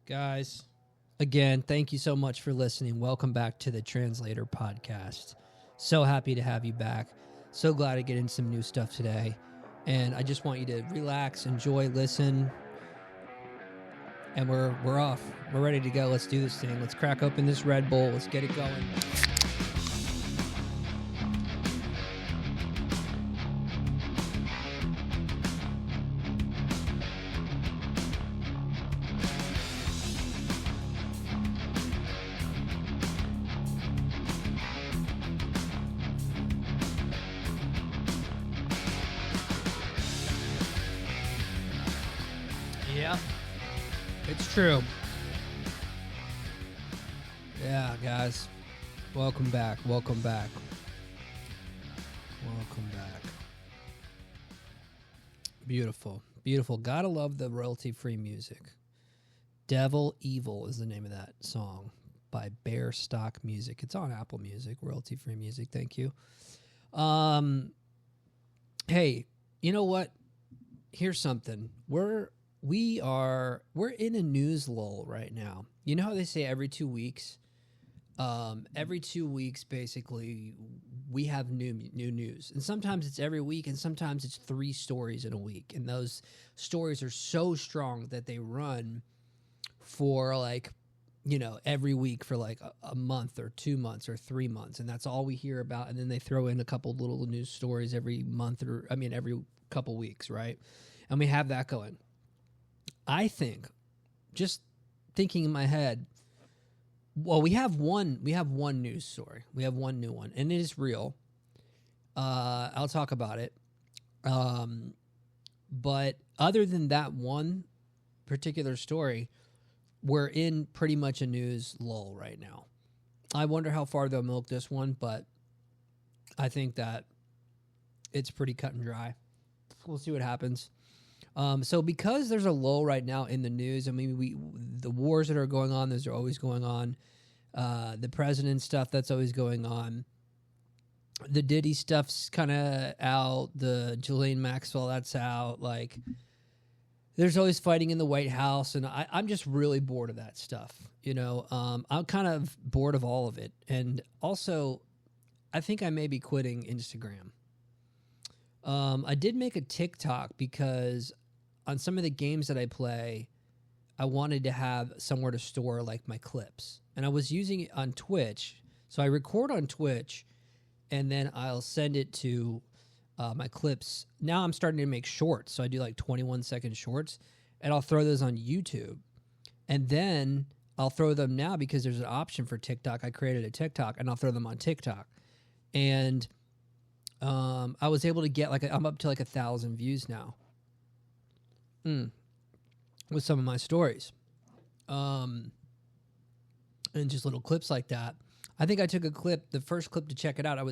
Guys, again, thank you so much for listening. Welcome back to the Translator Podcast. So happy to have you back. So glad to get in some new stuff today. And I just want you to relax, enjoy, listen. And we're off. We're ready to go. Let's do this thing. Let's crack open this Red Bull. Let's get it going. Yeah, it's true. Yeah, guys. Welcome back. Welcome back. Welcome back. Beautiful. Beautiful. Gotta love the royalty-free music. Devil Evil is the name of that song by Bear Stock Music. It's on Apple Music, royalty-free music. Thank you. Hey, you know what? Here's something. We're in a news lull right now. You know how they say every 2 weeks? Every 2 weeks, basically, we have new news. And sometimes it's every week, and sometimes it's 3 stories in a week. And those stories are so strong that they run for every week for like a month or 2 months or 3 months. And that's all we hear about. And then they throw in a couple little news stories every every couple weeks, right? And we have that going. I think, just thinking in my head, well, we have one news story. We have one new one, and it is real. I'll talk about it. But other than that one particular story, we're in pretty much a news lull right now. I wonder how far they'll milk this one, but I think that it's pretty cut and dry. We'll see what happens. So because there's a lull right now in the news, I mean, the wars that are going on, those are always going on. The president stuff, that's always going on. The Diddy stuff's kind of out. The Ghislaine Maxwell, that's out. Like, there's always fighting in the White House, and I'm just really bored of that stuff. You know, I'm kind of bored of all of it. And also, I think I may be quitting Instagram. I did make a TikTok because on some of the games that I play, I wanted to have somewhere to store like my clips. And I was using it on Twitch. So I record on Twitch and then I'll send it to my clips. Now I'm starting to make shorts. So I do like 21-second shorts and I'll throw those on YouTube. And then I'll throw them now because there's an option for TikTok. I created a TikTok and I'll throw them on TikTok. And I was able to get I'm up to 1,000 views now. With some of my stories. And just little clips like that. I think I took a clip, the first clip to check it out. I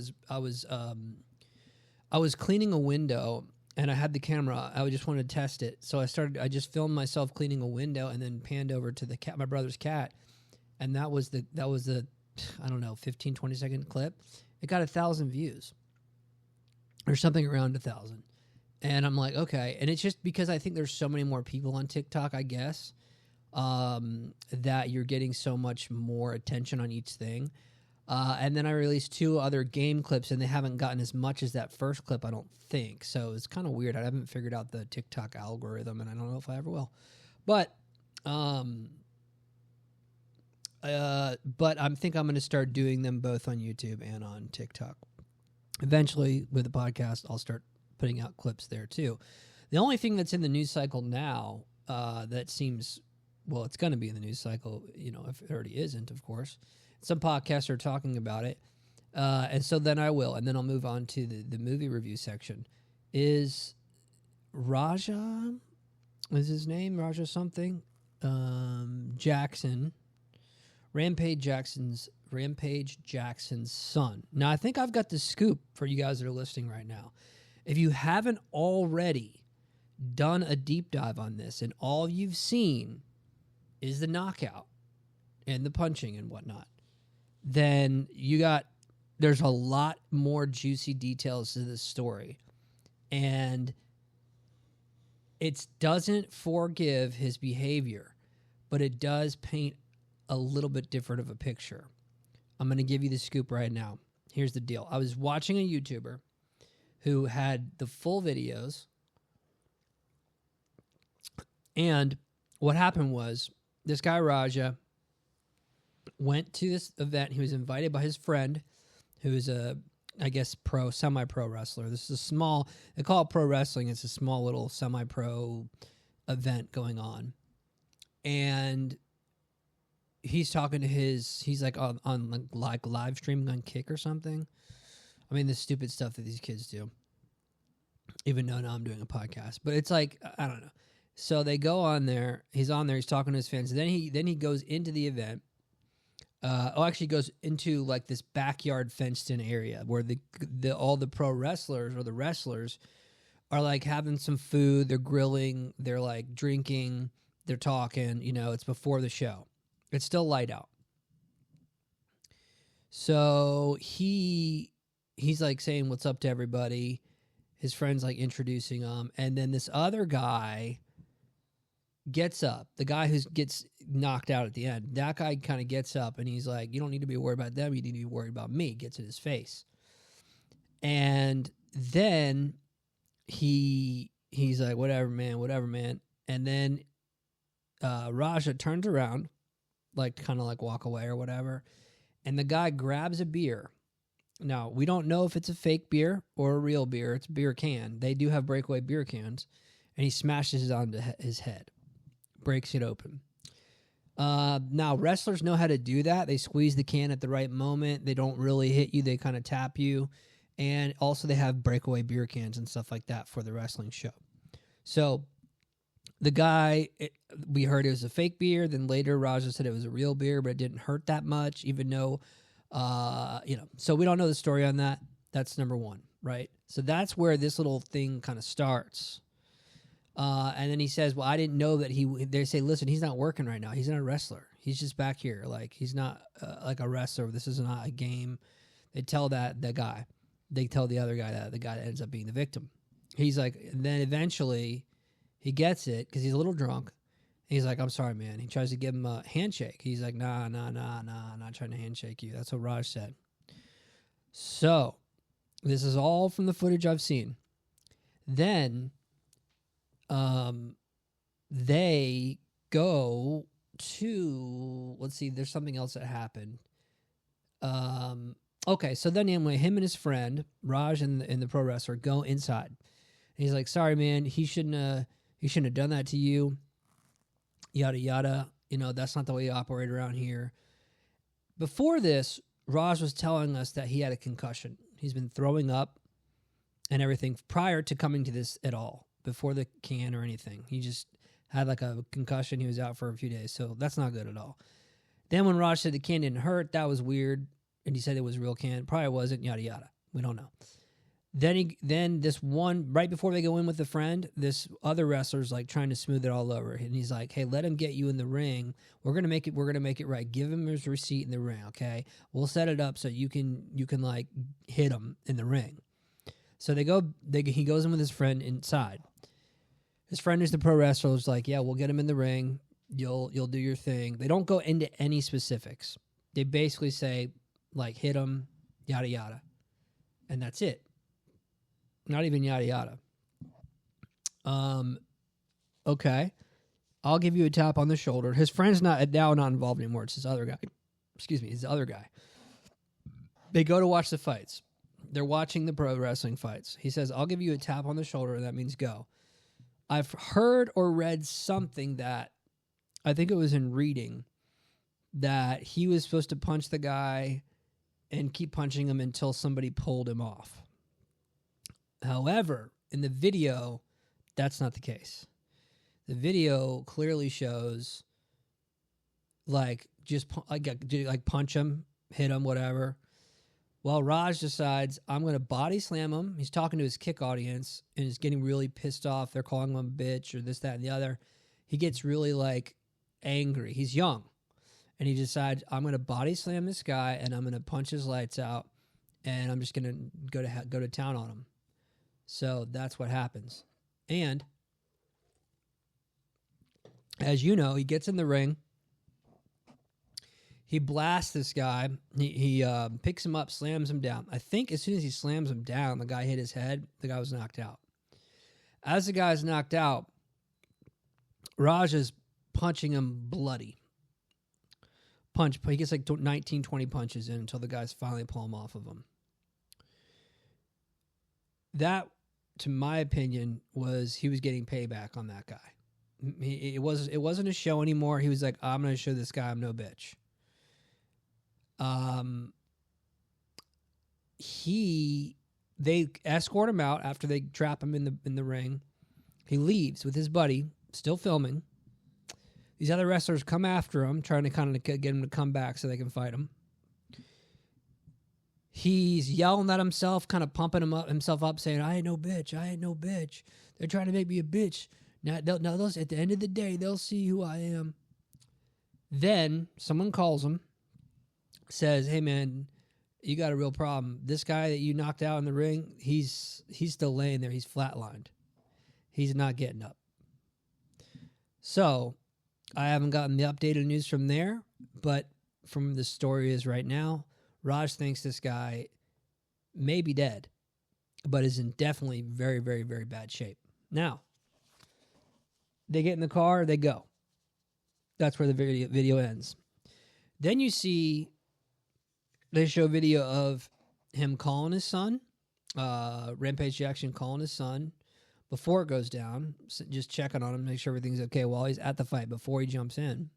was cleaning a window and I had the camera. I just wanted to test it. So I just filmed myself cleaning a window and then panned over to the cat, my brother's cat. And that was the I don't know, 15, 20-second clip. It got 1,000 views. Or something around 1,000. And I'm like, okay. And it's just because I think there's so many more people on TikTok, I guess, that you're getting so much more attention on each thing. And then I released 2 other game clips, and they haven't gotten as much as that first clip, I don't think. So it's kind of weird. I haven't figured out the TikTok algorithm, and I don't know if I ever will. But I think I'm going to start doing them both on YouTube and on TikTok. Eventually, with the podcast, I'll start putting out clips there too. The only thing that's in the news cycle now that seems, well, it's going to be in the news cycle, if it already isn't, of course. Some podcasts are talking about it. And so then I will, and then I'll move on to the movie review section. Is Raja, is his name? Raja something? Jackson. Rampage Jackson's son. Now, I think I've got the scoop for you guys that are listening right now. If you haven't already done a deep dive on this and all you've seen is the knockout and the punching and whatnot, then there's a lot more juicy details to this story. And it doesn't forgive his behavior, but it does paint a little bit different of a picture. I'm going to give you the scoop right now. Here's the deal. I was watching a YouTuber who had the full videos, and what happened was this guy Raja went to this event. He was invited by his friend, who's a, I guess, semi-pro wrestler. This is a small, they call it pro wrestling. It's a small little semi-pro event going on. And he's talking to he's like on like live streaming on Kick or something. I mean, the stupid stuff that these kids do, even though now I'm doing a podcast, but it's like, I don't know. So they go on there, he's on there, he's talking to his fans. Then he goes into the event. Actually goes into like this backyard fenced in area where all the pro wrestlers or the wrestlers are like having some food, they're grilling, they're like drinking, they're talking, it's before the show. It's still light out. So he's like saying what's up to everybody. His friend's like introducing him, and then this other guy gets up, the guy who gets knocked out at the end, that guy kind of gets up and he's like, you don't need to be worried about them, you need to be worried about me, gets in his face. And then he's like, whatever man. And then Raja turns around, like kind of like walk away or whatever, and the guy grabs a beer. Now, we don't know if it's a fake beer or a real beer. It's a beer can. They do have breakaway beer cans, and he smashes it onto his head. Breaks it open. Now, wrestlers know how to do that. They squeeze the can at the right moment. They don't really hit you. They kind of tap you. And also they have breakaway beer cans and stuff like that for the wrestling show. So the guy, we heard it was a fake beer. Then later Raja said it was a real beer, but it didn't hurt that much, even though, so we don't know the story on that. That's number one, right? So that's where this little thing kind of starts. And then he says, well, I didn't know that they say, listen, he's not working right now. He's not a wrestler. He's just back here. Like, he's not like a wrestler. This is not a game. They tell the guy. They tell the other guy that, the guy that ends up being the victim. He's like, and then eventually he gets it because he's a little drunk. He's like, I'm sorry, man. He tries to give him a handshake. He's like, nah, I'm not trying to handshake you. That's what Raj said. So this is all from the footage I've seen. Then they go to, let's see, there's something else that happened. Okay, so then anyway, him and his friend, Raj and the pro wrestler, go inside. And he's like, sorry, man, he shouldn't have done that to you. Yada, yada. That's not the way you operate around here. Before this, Raj was telling us that he had a concussion. He's been throwing up and everything prior to coming to this at all. Before the can or anything. He just had like a concussion. He was out for a few days, so that's not good at all. Then when Raj said the can didn't hurt, that was weird, and he said it was a real can. Probably wasn't, yada, yada. We don't know. Then this one, right before they go in with the friend, this other wrestler's like trying to smooth it all over, and he's like, hey, let him get you in the ring. We're gonna make it right. Give him his receipt in the ring, okay? We'll set it up so you can like hit him in the ring. So he goes in with his friend inside. His friend who's the pro wrestler is like, yeah, we'll get him in the ring. You'll do your thing. They don't go into any specifics. They basically say, like, hit him, yada, yada. And that's it. Not even yada, yada. Okay. I'll give you a tap on the shoulder. His friend's not involved anymore. It's his other guy. His other guy. They go to watch the fights. They're watching the pro wrestling fights. He says, I'll give you a tap on the shoulder, and that means go. I've heard or read something that, I think it was in reading, that he was supposed to punch the guy and keep punching him until somebody pulled him off. However, in the video, that's not the case. The video clearly shows, like, just like punch him, hit him, whatever. Well, Raj decides, I'm going to body slam him. He's talking to his Kick audience and is getting really pissed off. They're calling him a bitch or this, that, and the other. He gets really, like, angry. He's young. And he decides, I'm going to body slam this guy and I'm going to punch his lights out and I'm just going to go to town on him. So that's what happens. And as you know, he gets in the ring He blasts this guy. He picks him up, slams him down. I think as soon as he slams him down, the guy hit his head. The guy was knocked out. As the guy's knocked out, Raj is punching him bloody. He gets like 19, 20 punches in until the guys finally pull him off of him. That, to my opinion, he was getting payback on that guy. It wasn't a show anymore. He was like, I'm going to show this guy I'm no bitch. They escort him out after they trap him in the ring. He leaves with his buddy, still filming. These other wrestlers come after him, trying to kind of get him to come back so they can fight him. He's yelling at himself, kind of pumping himself up, saying, I ain't no bitch. I ain't no bitch. They're trying to make me a bitch. Now, at the end of the day, they'll see who I am. Then someone calls him, says, hey, man, you got a real problem. This guy that you knocked out in the ring, he's still laying there. He's flatlined. He's not getting up. So I haven't gotten the updated news from there, but from the story is right now, Raj thinks this guy may be dead, but is in definitely very, very, very bad shape. Now, they get in the car, they go. That's where the video ends. Then you see, they show video of him calling his son, Rampage Jackson calling his son before it goes down, just checking on him, make sure everything's okay while he's at the fight before he jumps in.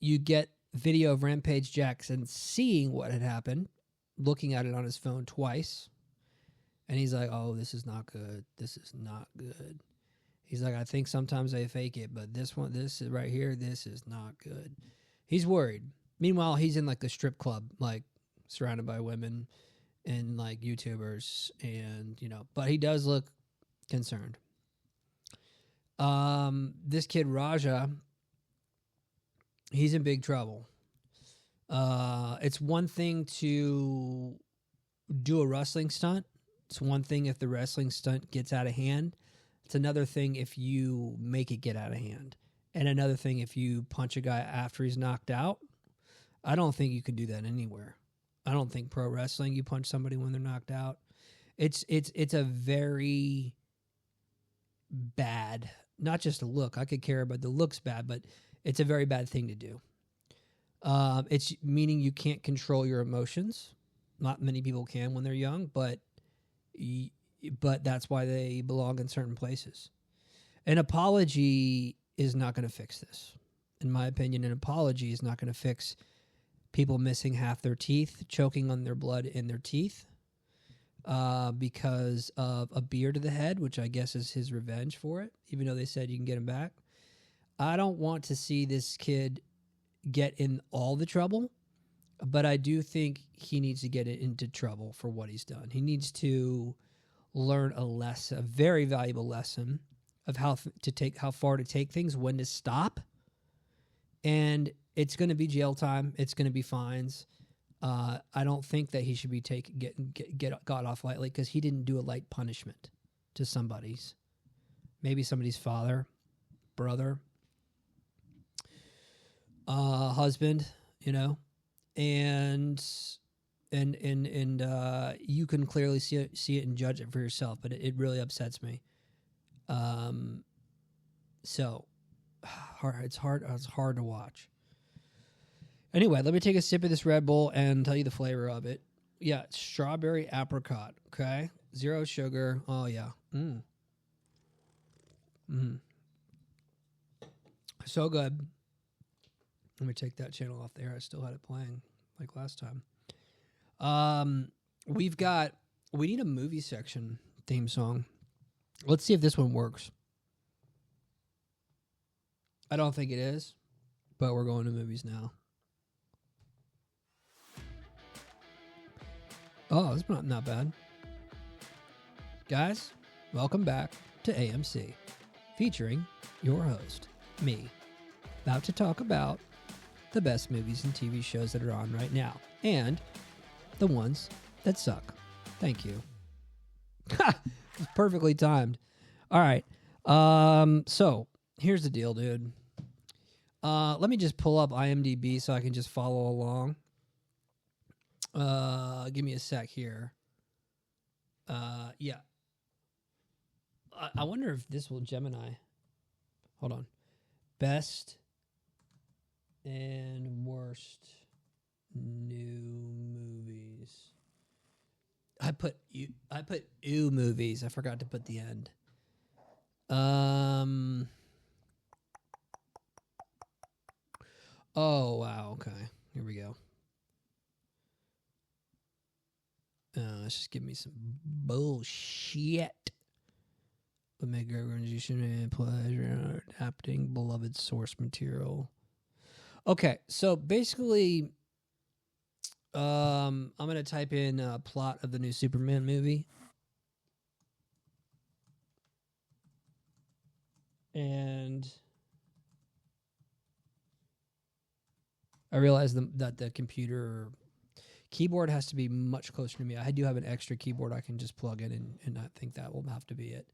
You get video of Rampage Jackson seeing what had happened, looking at it on his phone twice, and he's like, oh, this is not good. This is not good. He's like, I think sometimes I fake it, but this is right here, this is not good. He's worried. Meanwhile, he's in like a strip club, like surrounded by women and like YouTubers, and but he does look concerned. This kid Raja, he's in big trouble. It's one thing to do a wrestling stunt. It's one thing if the wrestling stunt gets out of hand. It's another thing if you make it get out of hand. And another thing if you punch a guy after he's knocked out. I don't think you can do that anywhere. I don't think pro wrestling, you punch somebody when they're knocked out. It's a very bad, not just a look. I could care about the looks bad, but it's a very bad thing to do. It's meaning you can't control your emotions. Not many people can when they're young, but that's why they belong in certain places. An apology is not going to fix this. In my opinion, an apology is not going to fix people missing half their teeth, choking on their blood in their teeth because of a beer to the head, which I guess is his revenge for it, even though they said you can get him back. I don't want to see this kid get in all the trouble, but I do think he needs to get into trouble for what he's done. He needs to learn a very valuable lesson of how far to take things, when to stop, and it's going to be jail time. It's going to be fines. I don't think that he should be got off lightly because he didn't do a light punishment to maybe somebody's father, brother, husband, and you can clearly see it and judge it for yourself, but it really upsets me. So it's hard to watch. Anyway, let me take a sip of this Red Bull and tell you the flavor of it. Yeah, it's strawberry apricot. Okay, 0 sugar. Oh yeah. So good. Let me take that channel off there. I still had it playing like last time. We need a movie section theme song. Let's see if this one works. I don't think it is, but we're going to movies now. Oh, it's not bad. Guys, welcome back to AMC, featuring your host, me, about to talk about the best movies and TV shows that are on right now, and the ones that suck. Thank you. It's perfectly timed. All right. So here's the deal, dude. Let me just pull up IMDb so I can just follow along. Give me a sec here. Yeah. I wonder if this will Gemini. Hold on. Best and worst new movies. I put ew movies. I forgot to put the end. Oh wow. Okay. Here we go. Let's just give me some bullshit. Would make great organization and pleasure adapting beloved source material. Okay, so basically, I'm gonna type in plot of the new Superman movie, and I realized that the computer keyboard has to be much closer to me. I do have an extra keyboard I can just plug in, and I think that will have to be it.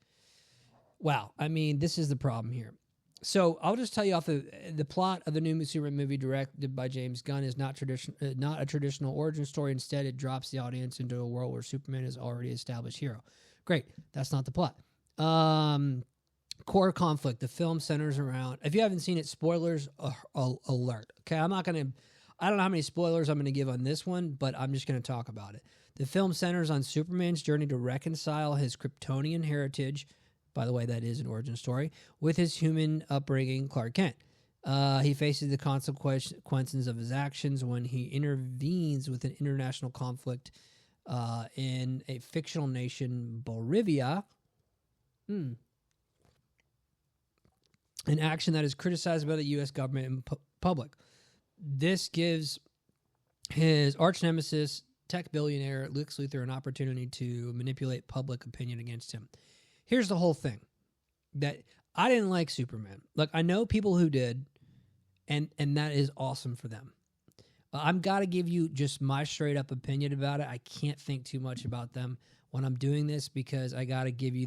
Wow, I mean, this is the problem here. So I'll just tell you off the plot of the new Superman movie, directed by James Gunn, is not a traditional origin story. Instead, it drops the audience into a world where Superman is already established hero. Great, that's not the plot. Core conflict. The film centers around. If you haven't seen it, spoilers alert. Okay, I don't know how many spoilers I'm going to give on this one, but I'm just going to talk about it. The film centers on Superman's journey to reconcile his Kryptonian heritage. By the way, that is an origin story, with his human upbringing, Clark Kent. He faces the consequences of his actions when he intervenes with an international conflict in a fictional nation, Bolivia. An action that is criticized by the U.S. government and public. This gives his arch nemesis, tech billionaire Lex Luthor, an opportunity to manipulate public opinion against him. Here's the whole thing. That I didn't like Superman. Like, I know people who did, and that is awesome for them. I'm got to give you just my straight up opinion about it. I can't think too much about them when I'm doing this because I got to give you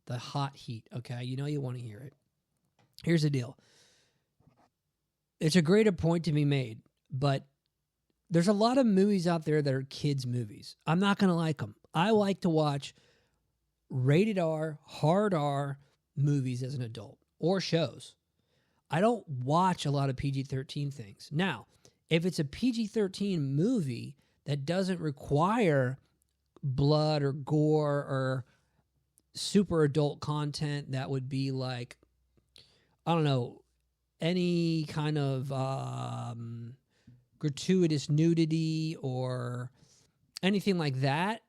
the hot heat, okay? You know you want to hear it. Here's the deal. It's a greater point to be made, but there's a lot of movies out there that are kids' movies. I'm not going to like them. I like to watch rated R, hard R movies as an adult or shows. I don't watch a lot of PG-13 things. Now, if it's a PG-13 movie that doesn't require blood or gore or super adult content that would be like, I don't know, any kind of gratuitous nudity or anything like that,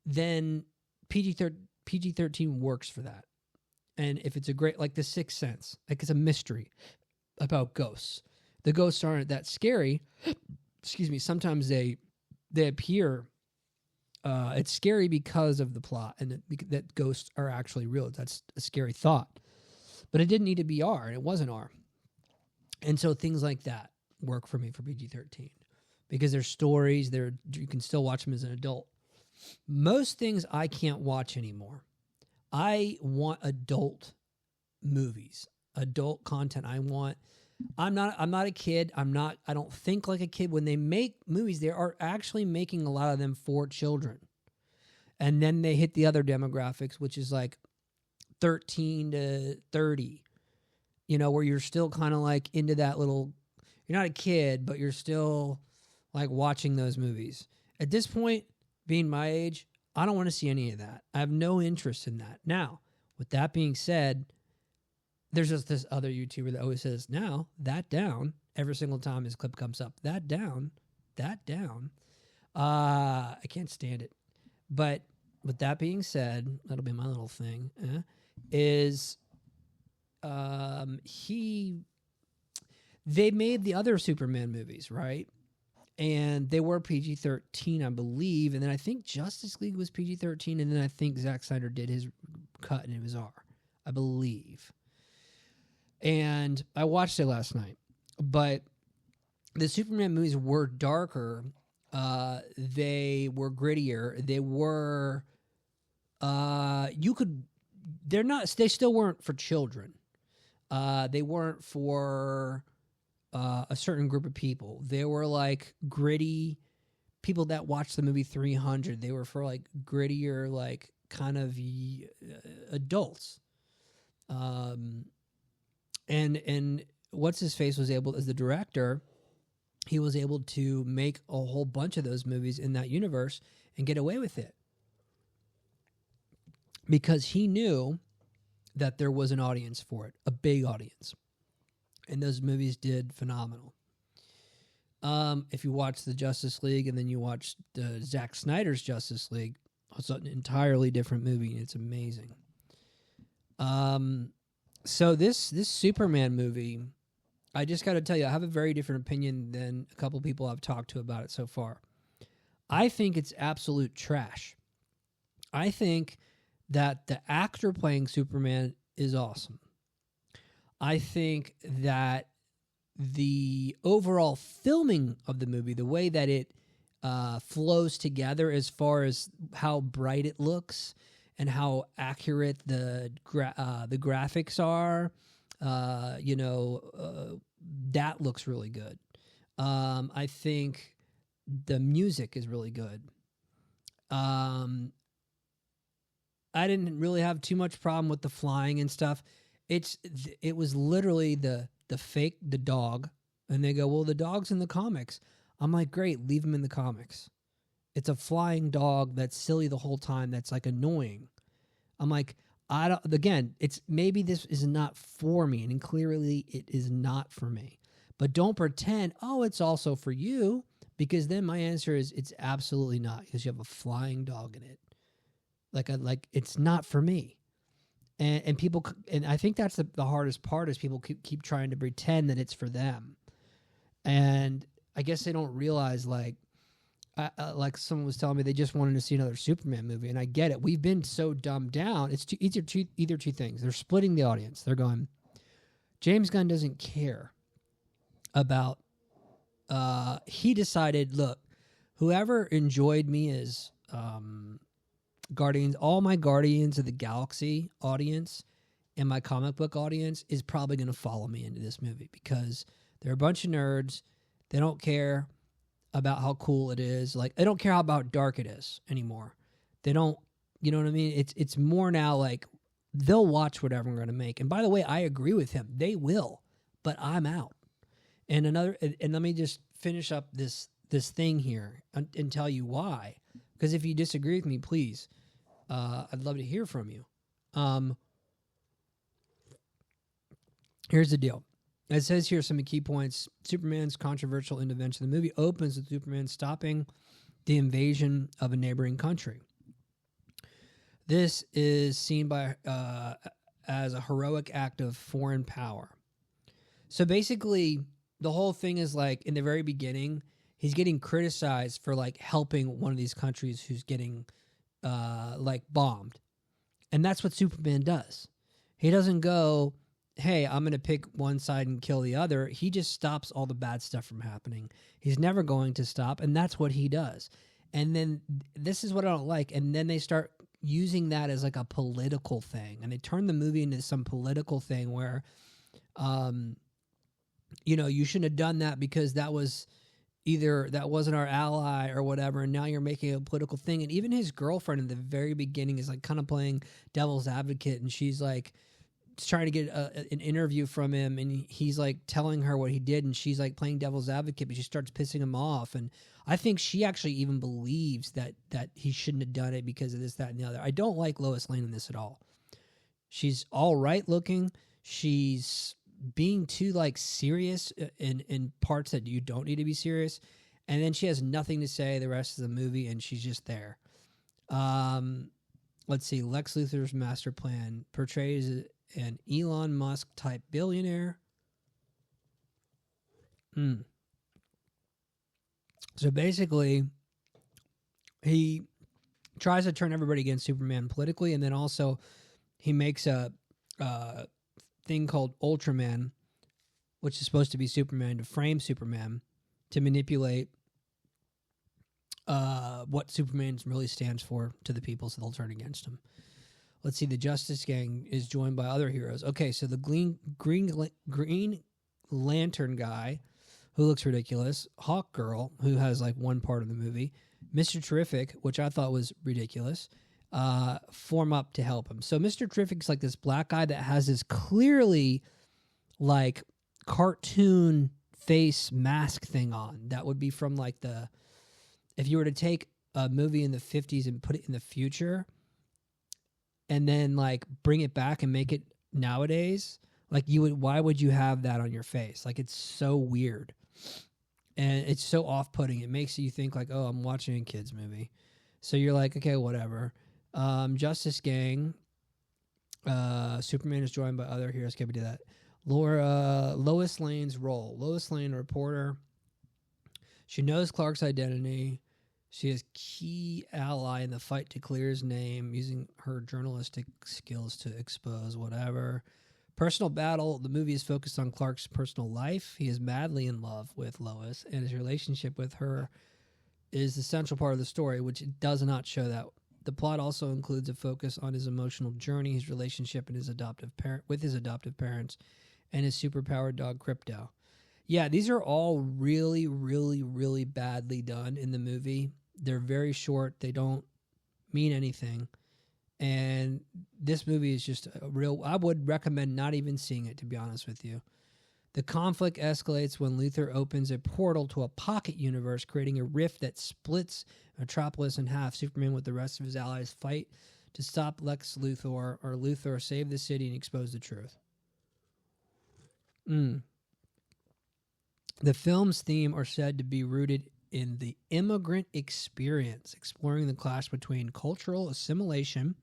then PG-13 works for that. And if it's a great, like The Sixth Sense, like it's a mystery about ghosts. The ghosts aren't that scary. Excuse me. Sometimes they appear. It's scary because of the plot and that ghosts are actually real. That's a scary thought. But it didn't need to be R, and it wasn't R. And so things like that work for me for PG-13 because there's stories. You can still watch them as an adult. Most things I can't watch anymore. I want adult movies, adult content. I'm not a kid. I don't think like a kid. When they make movies, they are actually making a lot of them for children. And then they hit the other demographics, which is like 13 to 30, where you're still kind of like into that little, you're not a kid, but you're still like watching those movies. At this point, being my age, I don't want to see any of that. I have no interest in that. Now, with that being said, there's just this other YouTuber that always says, now, that down, every single time his clip comes up. That down. I can't stand it. But with that being said, that'll be my little thing, they made the other Superman movies, right? And they were PG-13, I believe. And then I think Justice League was PG-13. And then I think Zack Snyder did his cut and it was R, I believe. And I watched it last night. But the Superman movies were darker. They were grittier. They were... they still weren't for children. They weren't for a certain group of people. They were like gritty people that watched the movie 300. They were for like grittier, like kind of adults. And what's his face was able, as the director, he was able to make a whole bunch of those movies in that universe and get away with it because he knew that there was an audience for it, a big audience. And those movies did phenomenal. If you watch the Justice League and then you watch Zack Snyder's Justice League, it's an entirely different movie, and it's amazing. So this Superman movie, I just got to tell you, I have a very different opinion than a couple people I've talked to about it so far. I think it's absolute trash. I think that the actor playing Superman is awesome. I think that the overall filming of the movie, the way that it flows together as far as how bright it looks and how accurate the graphics are, that looks really good. I think the music is really good. I didn't really have too much problem with the flying and stuff. It was literally the dog, and they go, well, the dog's in the comics. I'm like, great, leave him in the comics. It's a flying dog that's silly the whole time. That's like annoying. I'm like, it's maybe this is not for me, and clearly it is not for me. But don't pretend, it's also for you, because then my answer is it's absolutely not, because you have a flying dog in it. Like it's not for me. And people, and I think that's the hardest part is people keep trying to pretend that it's for them. And I guess they don't realize, like someone was telling me, they just wanted to see another Superman movie. And I get it. We've been so dumbed down. It's either two things. They're splitting the audience. They're going, James Gunn doesn't care about, he decided, look, whoever enjoyed me as, Guardians, all my Guardians of the Galaxy audience and my comic book audience is probably going to follow me into this movie because they're a bunch of nerds. They don't care about how cool it is. Like, they don't care how about dark it is anymore. They don't, you know what I mean? It's more now like they'll watch whatever I'm going to make. And by the way, I agree with him. They will, but I'm out. And let me just finish up this thing here and tell you why. Because if you disagree with me, please, I'd love to hear from you. Here's the deal. It says here some key points. Superman's controversial intervention. The movie opens with Superman stopping the invasion of a neighboring country. This is seen by as a heroic act of foreign power. So basically, the whole thing is like in the very beginning, he's getting criticized for like helping one of these countries who's getting like bombed. And that's what Superman does. He doesn't go, hey, I'm going to pick one side and kill the other. He just stops all the bad stuff from happening. He's never going to stop. And that's what he does. And then this is what I don't like. And then they start using that as like a political thing. And they turn the movie into some political thing where, you shouldn't have done that because that was either that wasn't our ally or whatever, and now you're making a political thing. And even his girlfriend in the very beginning is like kind of playing devil's advocate, and she's like trying to get an interview from him, and he's like telling her what he did, and she's like playing devil's advocate, but she starts pissing him off. And I think she actually even believes that he shouldn't have done it because of this, that, and the other. I don't like Lois Lane in this at all. She's all right looking. She's being too like serious in parts that you don't need to be serious, and then she has nothing to say the rest of the movie, and she's just there. Let's see. Lex Luthor's master plan portrays an Elon Musk type billionaire. So basically, he tries to turn everybody against Superman politically, and then also he makes a thing called Ultraman, which is supposed to be Superman, to frame Superman, to manipulate what Superman really stands for to the people so they'll turn against him. Let's see, the Justice Gang is joined by other heroes. Okay, so the Green Lantern guy, who looks ridiculous, Hawk Girl, who has like one part of the movie, Mr. Terrific, which I thought was ridiculous, form up to help him. So Mr. Terrific's like this black guy that has this clearly like cartoon face mask thing on. That would be from like if you were to take a movie in the 50s and put it in the future and then like bring it back and make it nowadays, like why would you have that on your face? Like it's so weird. And it's so off-putting. It makes you think like, oh, I'm watching a kid's movie. So you're like, okay, whatever. Justice Gang. Superman is joined by other heroes. Can we do that? Lois Lane's role. Lois Lane, a reporter. She knows Clark's identity. She is key ally in the fight to clear his name, using her journalistic skills to expose whatever. Personal battle. The movie is focused on Clark's personal life. He is madly in love with Lois, and his relationship with her is the central part of the story, which it does not show that. The plot also includes a focus on his emotional journey, his relationship with his adoptive parents, and his superpowered dog Crypto. Yeah, these are all really, really, really badly done in the movie. They're very short. They don't mean anything. And this movie is just I would recommend not even seeing it, to be honest with you. The conflict escalates when Luthor opens a portal to a pocket universe, creating a rift that splits Metropolis in half. Superman with the rest of his allies fight to stop Lex Luthor, or Luthor save the city and expose the truth. The film's theme are said to be rooted in the immigrant experience, exploring the clash between cultural assimilation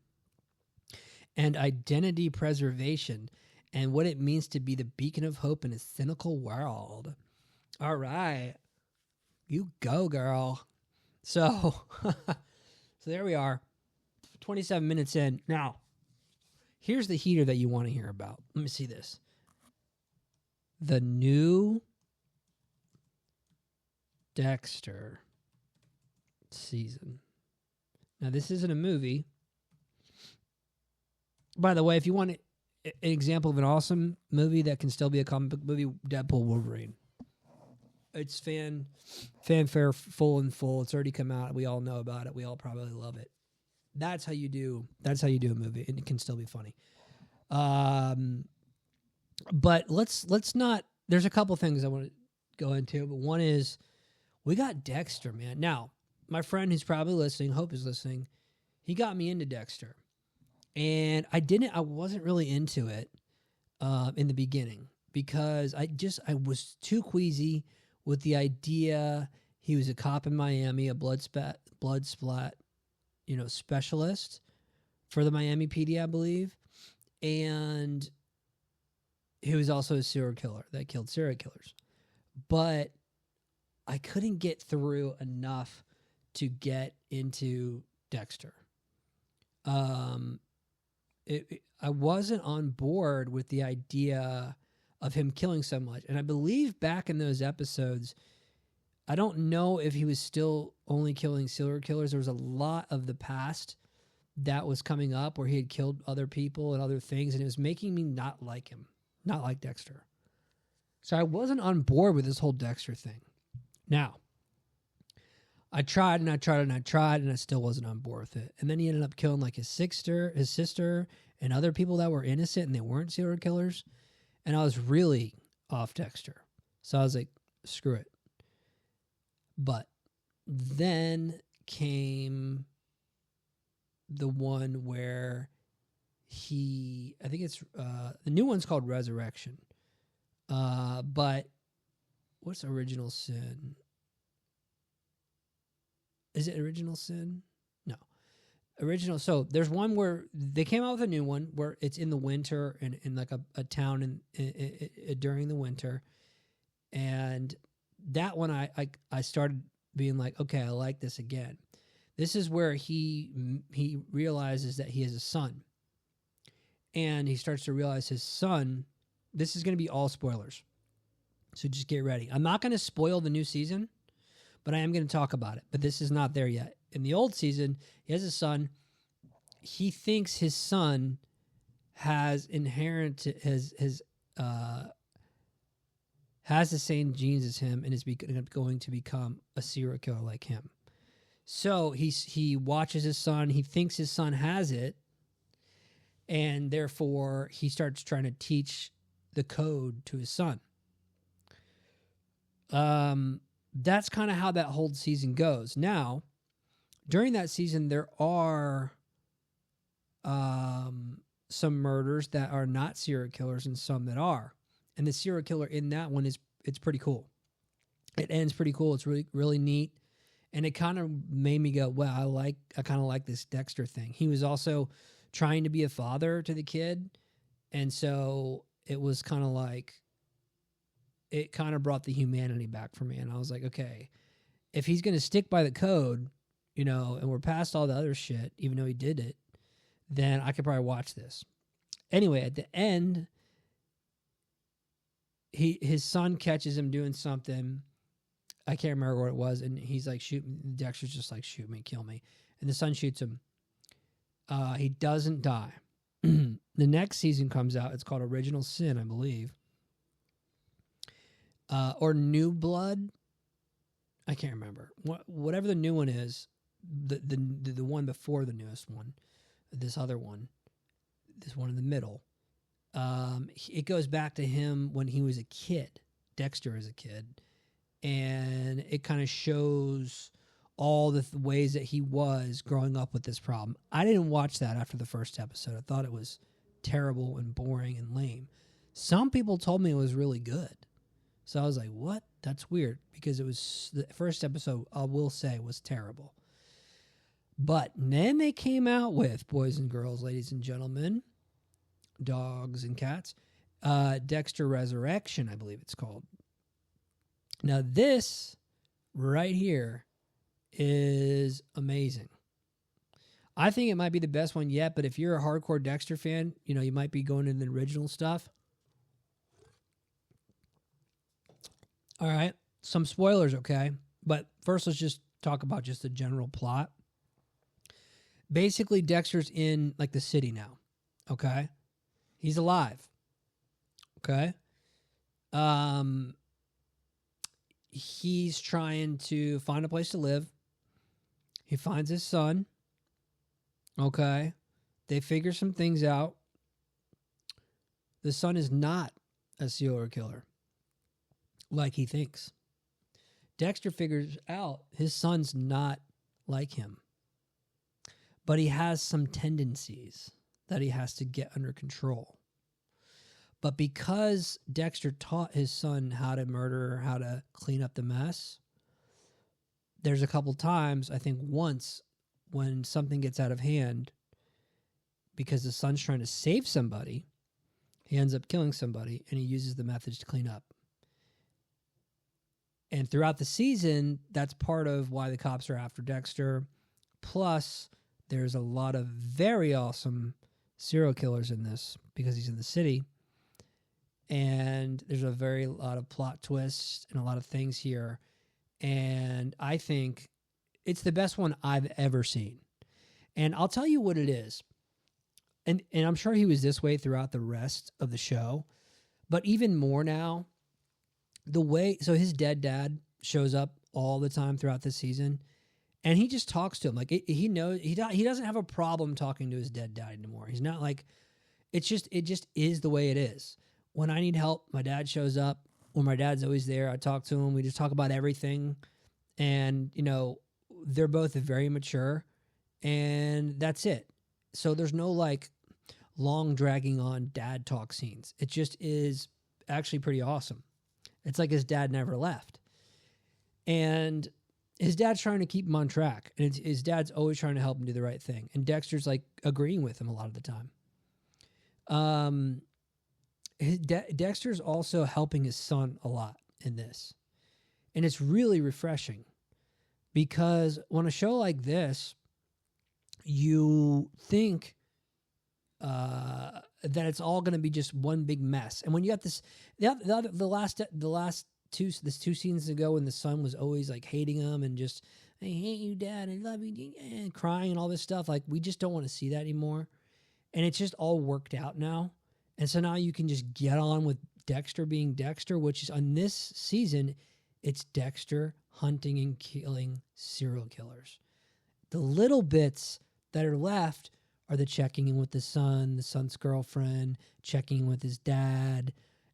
and identity preservation, and what it means to be the beacon of hope in a cynical world. All right. You go, girl. So, there we are. 27 minutes in. Now, here's the heater that you want to hear about. Let me see this. The new Dexter season. Now, this isn't a movie. By the way, if you want an example of an awesome movie that can still be a comic book movie, Deadpool Wolverine. It's fanfare full. It's already come out. We all know about it. We all probably love it. That's how you do a movie, and it can still be funny. But let's not. There's a couple things I want to go into, but one is we got Dexter, man. Now, my friend who's probably listening, Hope is listening, he got me into Dexter. And I wasn't really into it in the beginning because I was too queasy with the idea he was a cop in Miami, a blood splat, specialist for the Miami PD, I believe. And he was also a serial killer that killed serial killers. But I couldn't get through enough to get into Dexter. I wasn't on board with the idea of him killing so much. And I believe back in those episodes, I don't know if he was still only killing serial killers. There was a lot of the past that was coming up where he had killed other people and other things, and it was making me not like him, not like Dexter. So I wasn't on board with this whole Dexter thing. Now, I tried and I still wasn't on board with it. And then he ended up killing like his sister, and other people that were innocent and they weren't serial killers. And I was really off Dexter. So I was like, screw it. But then came the one where I think it's, the new one's called Resurrection. But what's Original Sin? Is it Original Sin? No. Original. So there's one where they came out with a new one where it's in the winter and in like a town during the winter. And that one I started being like, okay, I like this again. This is where he realizes that he has a son. And he starts to realize his son, this is going to be all spoilers. So just get ready. I'm not going to spoil the new season, but I am going to talk about it. But this is not there yet. In the old season, he has a son. He thinks his son has inherited has the same genes as him and is going to become a serial killer like him. So he watches his son. He thinks his son has it, and therefore he starts trying to teach the code to his son. That's kind of how that whole season goes. Now, during that season, there are some murders that are not serial killers and some that are. And the serial killer in that one it's pretty cool. It ends pretty cool. It's really, really neat. And it kind of made me go, well, I kind of like this Dexter thing. He was also trying to be a father to the kid. And so it was kind of like, it kind of brought the humanity back for me. And I was like, okay, if he's going to stick by the code, you know, and we're past all the other shit, even though he did it, then I could probably watch this. Anyway, at the end, his son catches him doing something. I can't remember what it was. And he's like, shoot me. Dexter's just like, shoot me, kill me. And the son shoots him. He doesn't die. The next season comes out. It's called Original Sin, I believe. Or New Blood. I can't remember. Whatever the new one is, the one before the newest one, this other one, this one in the middle, it goes back to him when he was a kid, Dexter as a kid, and it kind of shows all the ways that he was growing up with this problem. I didn't watch that after the first episode. I thought it was terrible and boring and lame. Some people told me it was really good. So I was like, what? That's weird, because it was the first episode, I will say, was terrible. But then they came out with, boys and girls, ladies and gentlemen, dogs and cats, Dexter Resurrection, I believe it's called. Now this right here is amazing. I think it might be the best one yet, but if you're a hardcore Dexter fan, you know, you might be going into the original stuff. All right, some spoilers, okay? But first, let's just talk about just the general plot. Basically, Dexter's in, like, the city now, okay? He's alive, okay? He's trying to find a place to live. He finds his son, okay? They figure some things out. The son is not a serial killer like he thinks. Dexter figures out his son's not like him, but he has some tendencies that he has to get under control. But because Dexter taught his son how to murder, how to clean up the mess, there's a couple times, I think once, when something gets out of hand because the son's trying to save somebody, he ends up killing somebody, and he uses the methods to clean up. And throughout the season, that's part of why the cops are after Dexter. Plus, there's a lot of very awesome serial killers in this because he's in the city. And there's a very lot of plot twists and a lot of things here. And I think it's the best one I've ever seen. And I'll tell you what it is. And I'm sure he was this way throughout the rest of the show. But even more now, so his dead dad shows up all the time throughout the season, and he just talks to him. Like, he knows he doesn't have a problem talking to his dead dad anymore. He's not like, it just is the way it is. When I need help, my dad shows up, or my dad's always there. I talk to him. We just talk about everything. And, you know, they're both very mature, and that's it. So there's no like long dragging on dad talk scenes. It just is actually pretty awesome. It's like his dad never left. And his dad's trying to keep him on track. And his dad's always trying to help him do the right thing. And Dexter's like agreeing with him a lot of the time. Dexter's also helping his son a lot in this. And it's really refreshing. Because when a show like this, you think that it's all going to be just one big mess. And when you got this, the last two seasons ago, when the son was always like hating him and just, I hate you, Dad, I love you, and crying and all this stuff, like, we just don't want to see that anymore. And it's just all worked out now. And so now you can just get on with Dexter being Dexter, which is on this season, it's Dexter hunting and killing serial killers. The little bits that are left are the checking in with the son's girlfriend, checking in with his dad.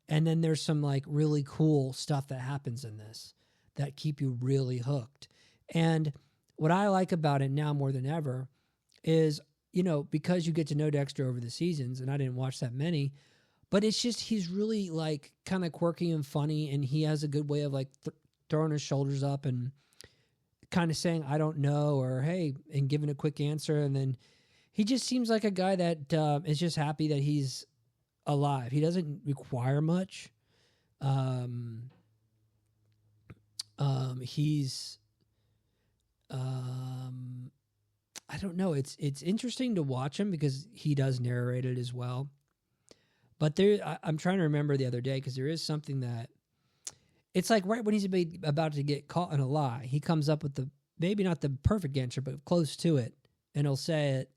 And then there's some like really cool stuff that happens in this that keep you really hooked. And what I like about it now more than ever is, you know, because you get to know Dexter over the seasons, and I didn't watch that many, but it's just he's really like kind of quirky and funny, and he has a good way of like throwing his shoulders up and kind of saying, I don't know, or hey, and giving a quick answer. And then he just seems like a guy that is just happy that he's alive. He doesn't require much. He's I don't know. It's interesting to watch him because he does narrate it as well. But I'm trying to remember the other day because there is something that it's like right when he's about to get caught in a lie, he comes up with the maybe not the perfect answer, but close to it, and he'll say it,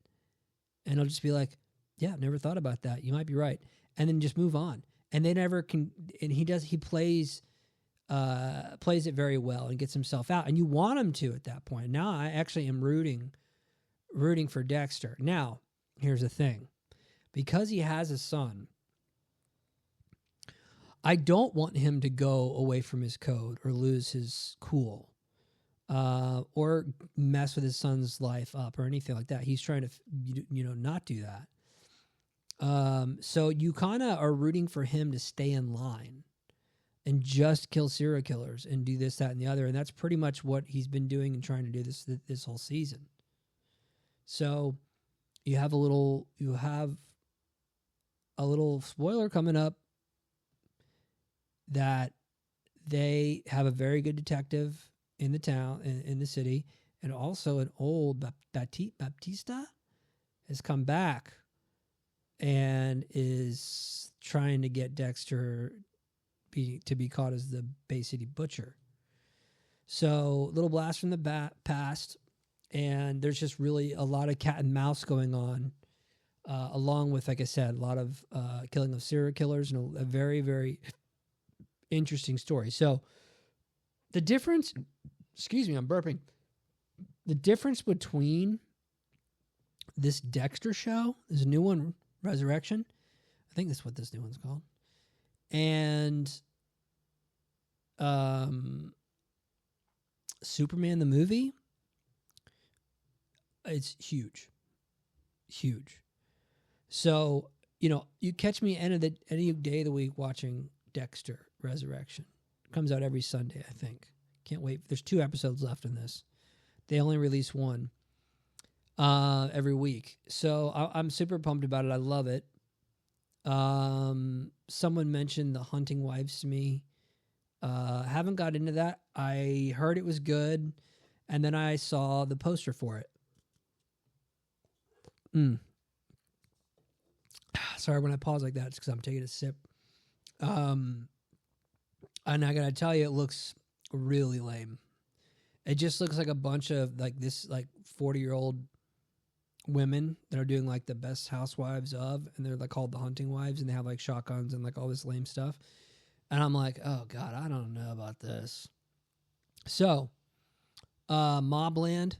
and he'll just be like, "Yeah, never thought about that. You might be right," and then just move on. And they never can. And he plays it very well and gets himself out, and you want him to at that point. Now I actually am rooting for Dexter. Now here's the thing, because he has a son, I don't want him to go away from his code or lose his cool, or mess with his son's life up or anything like that. He's trying to, not do that. So you kind of are rooting for him to stay in line and just kill serial killers and do this, that, and the other. And that's pretty much what he's been doing and trying to do this whole season. So you have a little spoiler coming up that they have a very good detective in the town, in the city, and also an old Baptista has come back and is trying to get Dexter to be caught as the Bay City Butcher. So little blast from the past, and there's just really a lot of cat and mouse going on, along with, like I said, a lot of killing of serial killers and a very, very interesting story. So the difference, I'm burping. The difference between this Dexter show, this new one, Resurrection, I think that's what this new one's called, and Superman the movie, it's huge. So, you catch me any day of the week watching Dexter Resurrection. It comes out every Sunday, I think. Can't wait. There's 2 episodes left in this. They only release 1 every week. So I'm super pumped about it. I love it. Someone mentioned The Hunting Wives to me. Haven't got into that. I heard it was good, and then I saw the poster for it. Sorry, when I pause like that, it's because I'm taking a sip. And I gotta tell you, it looks really lame. It just looks like a bunch of like 40-year-old women that are doing like the Best Housewives of, and they're like called The Hunting Wives, and they have like shotguns and like all this lame stuff. And I'm like, oh God, I don't know about this. So, Mobland,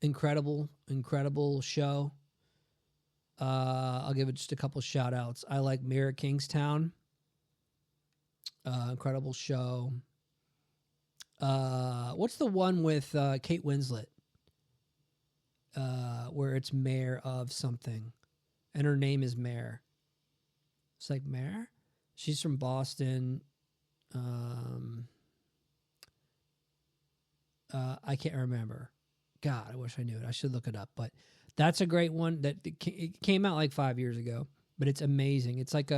incredible show. I'll give it just a couple shout outs. I like Mayor of Kingstown. Incredible show. What's the one with Kate Winslet? Where it's Mayor of something, and her name is Mare. It's like Mare. She's from Boston. I can't remember. God, I wish I knew it. I should look it up. But that's a great one. It came out like 5 years ago, but it's amazing. It's like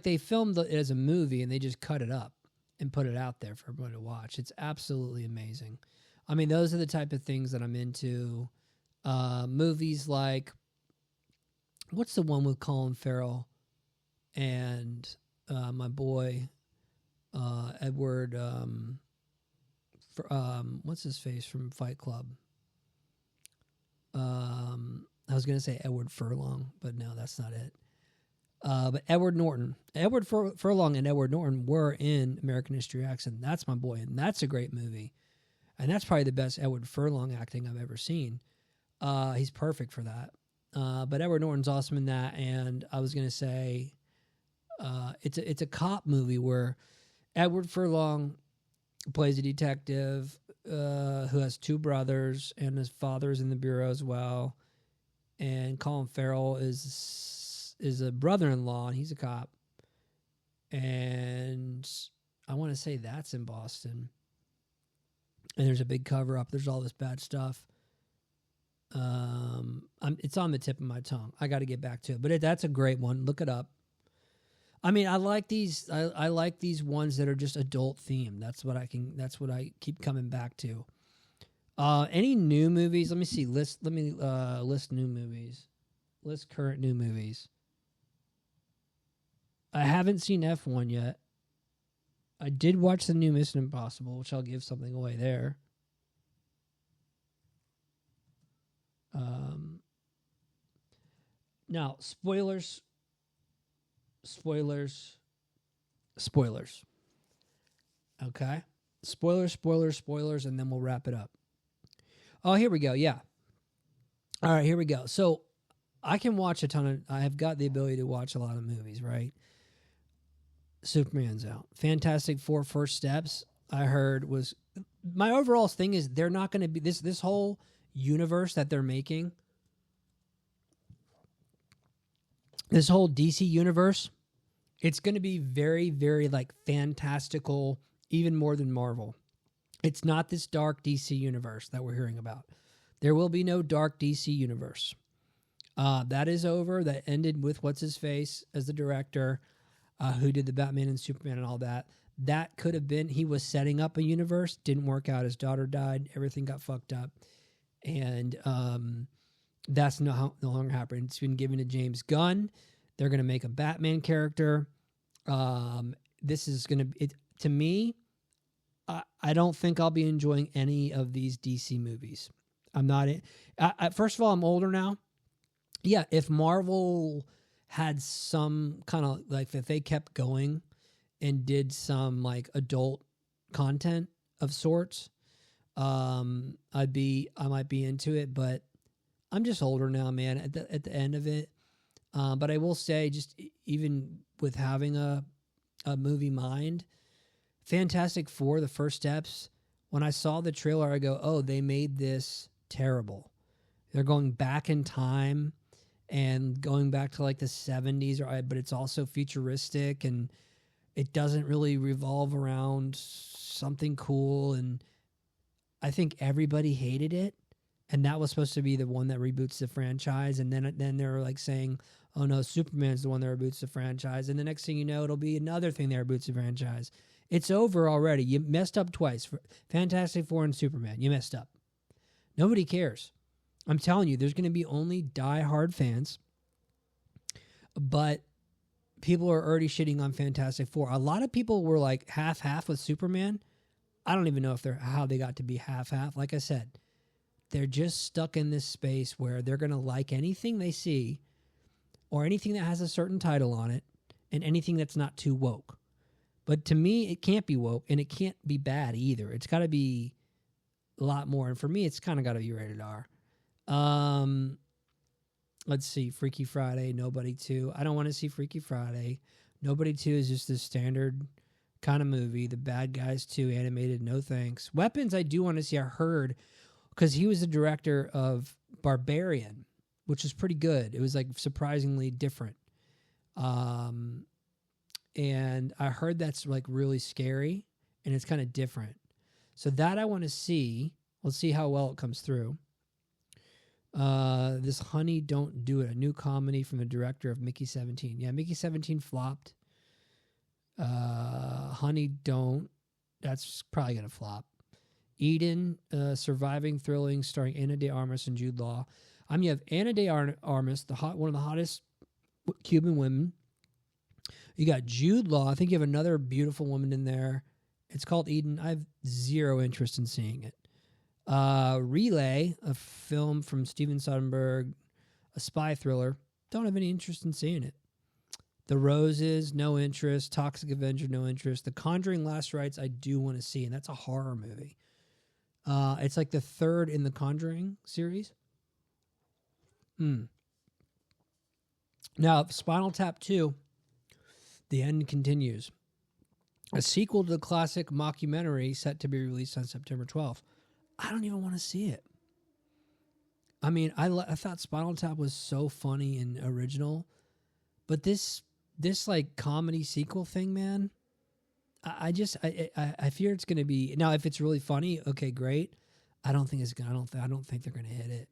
they filmed it as a movie and they just cut it up and put it out there for everyone to watch. It's absolutely amazing. I mean, those are the type of things that I'm into. Movies like, what's the one with Colin Farrell and my boy Edward, what's his face from Fight Club? I was going to say Edward Furlong, but no, that's not it. But Edward Furlong and Edward Norton were in American History X, and that's my boy, and that's a great movie. And that's probably the best Edward Furlong acting I've ever seen. He's perfect for that. But Edward Norton's awesome in that, and I was gonna say, it's a cop movie where Edward Furlong plays a detective who has two brothers, and his father's in the bureau as well. And Colin Farrell is a brother-in-law, and he's a cop. And I want to say that's in Boston. And there's a big cover-up. There's all this bad stuff. It's on the tip of my tongue. I got to get back to it, but that's a great one. Look it up. I mean, I like these. I like these ones that are just adult themed. That's what I keep coming back to. Any new movies? Let me see. List new movies. List current new movies. I haven't seen F1 yet. I did watch the new Mission Impossible, which I'll give something away there. Now, spoilers. Okay? Spoilers, and then we'll wrap it up. Oh, here we go. Yeah. All right, here we go. So I can watch I have got the ability to watch a lot of movies, right? Superman's out. Fantastic Four First Steps, I heard was... My overall thing is they're not going to be... This whole universe that they're making, this whole DC universe, it's going to be very, very like fantastical, even more than Marvel. It's not this dark DC universe that we're hearing about. There will be no dark DC universe. That is over. That ended with what's-his-face as the director, who did the Batman and Superman and all that. That could have been... He was setting up a universe. Didn't work out. His daughter died. Everything got fucked up. And that's no longer happening. It's been given to James Gunn. They're going to make a Batman character. This is going to... To me, I don't think I'll be enjoying any of these DC movies. I'm not... First of all, I'm older now. Yeah, if Marvel had some kind of... Like, if they kept going and did some, like, adult content of sorts... I might be into it, but I'm just older now, man, at the end of it. But I will say, just even with having a movie mind, Fantastic Four, the First Steps, when I saw the trailer, I go, oh, they made this terrible. They're going back in time and going back to like the 70s, but it's also futuristic, and it doesn't really revolve around something cool, and I think everybody hated it, and that was supposed to be the one that reboots the franchise. And then they were like saying, "Oh no, Superman's the one that reboots the franchise." And the next thing you know, it'll be another thing that reboots the franchise. It's over already. You messed up twice. Fantastic Four and Superman. You messed up. Nobody cares. I'm telling you, there's going to be only die-hard fans, but people are already shitting on Fantastic Four. A lot of people were like half-half with Superman. I don't even know how they got to be half-half. Like I said, they're just stuck in this space where they're going to like anything they see or anything that has a certain title on it and anything that's not too woke. But to me, it can't be woke, and it can't be bad either. It's got to be a lot more. And for me, it's kind of got to be rated R. Let's see. Freaky Friday, Nobody 2. I don't want to see Freaky Friday. Nobody 2 is just the standard kind of movie. The Bad Guys 2 animated, no thanks. Weapons, I do want to see. I heard, because he was the director of Barbarian, which is pretty good. It was like surprisingly different. And I heard that's like really scary, and it's kind of different. So that I want to see. We'll see how well it comes through. This Honey, Don't Do It, a new comedy from the director of Mickey 17. Yeah, Mickey 17 flopped. Honey, Don't. That's probably going to flop. Eden, surviving, thrilling, starring Ana de Armas and Jude Law. You have Ana de Armas, one of the hottest Cuban women. You got Jude Law. I think you have another beautiful woman in there. It's called Eden. I have zero interest in seeing it. Relay, a film from Steven Soderbergh, a spy thriller. Don't have any interest in seeing it. The Roses, no interest. Toxic Avenger, no interest. The Conjuring Last Rites, I do want to see, and that's a horror movie. It's like the third in the Conjuring series. Now, Spinal Tap 2, The End Continues. A sequel to the classic mockumentary set to be released on September 12th. I don't even want to see it. I mean, I thought Spinal Tap was so funny and original, but this like comedy sequel thing, man, I fear it's going to be, now if it's really funny, okay, great. I don't think they're going to hit it.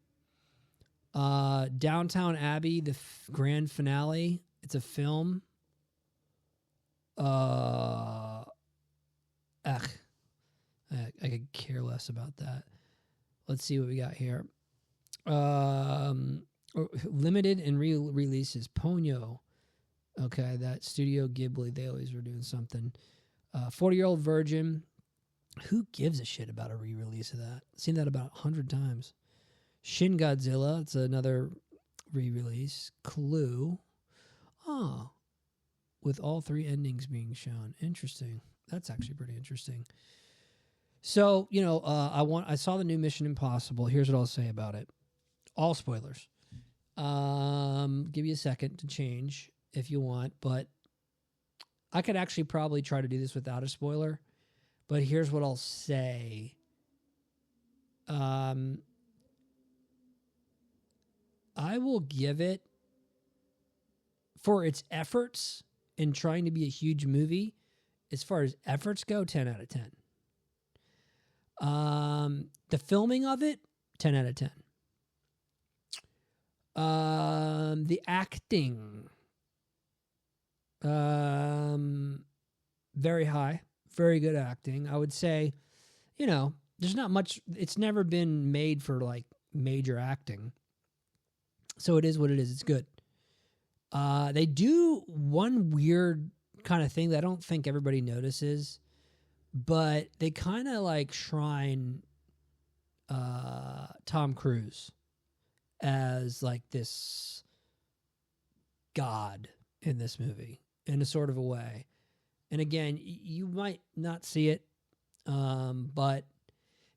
Downtown Abbey, the grand finale. It's a film. I could care less about that. Let's see what we got here. Limited and releases. Ponyo. Okay, that Studio Ghibli. They always were doing something. 40-Year-Old Virgin. Who gives a shit about a re-release of that? Seen that about 100 times. Shin Godzilla. It's another re-release. Clue. Oh. With all 3 endings being shown. Interesting. That's actually pretty interesting. So, I saw the new Mission Impossible. Here's what I'll say about it. All spoilers. Give you a second to change if you want, but I could actually probably try to do this without a spoiler. But here's what I'll say. I will give it, for its efforts in trying to be a huge movie, as far as efforts go, 10 out of 10. The filming of it, 10 out of 10. The acting, very high, very good acting. I would say, there's not much. It's never been made for like major acting, so it is what it is. It's good. They do one weird kind of thing that I don't think everybody notices, but they kind of like shrine Tom Cruise as like this god in this movie in a sort of a way. And again, you might not see it, but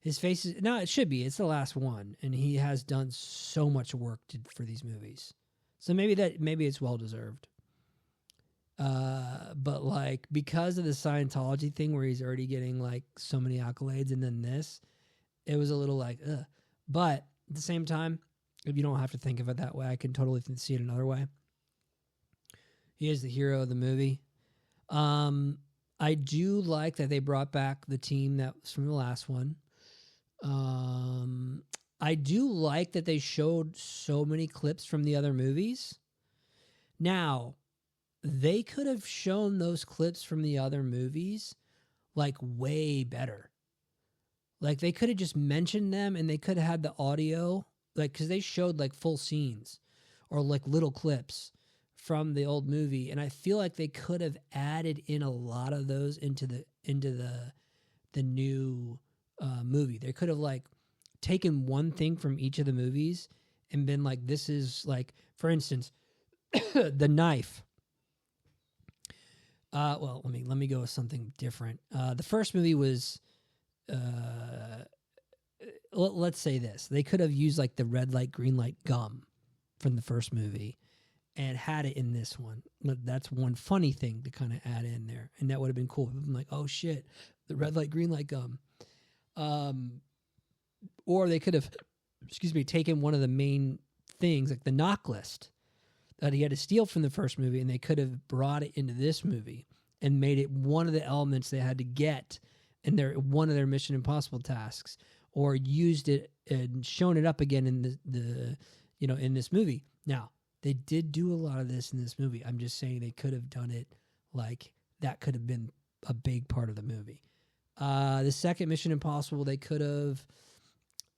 his face is, no, it should be. It's the last one, and he has done so much work for these movies. So maybe it's well deserved. But like, because of the Scientology thing where he's already getting like so many accolades, and then this, it was a little like, ugh. But at the same time, if you don't have to think of it that way, I can totally see it another way. He is the hero of the movie. I do like that they brought back the team that was from the last one. I do like that they showed so many clips from the other movies. Now, they could have shown those clips from the other movies like way better. Like they could have just mentioned them, and they could have had the audio, like, because they showed like full scenes or like little clips from the old movie, and I feel like they could have added in a lot of those into the new movie. They could have like taken one thing from each of the movies and been like, this is like, for instance, the knife. Well, let me go with something different. The first movie was, let's say this. They could have used like the red light, green light gum from the first movie and had it in this one. That's one funny thing to kind of add in there. And that would have been cool. I'm like, oh shit, the red light, green light gum. Or they could have, taken one of the main things, like the knock list that he had to steal from the first movie, and they could have brought it into this movie and made it one of the elements they had to get in one of their Mission Impossible tasks, or used it and shown it up again in in this movie. Now, they did do a lot of this in this movie. I'm just saying they could have done it like that could have been a big part of the movie. The second Mission Impossible, they could have,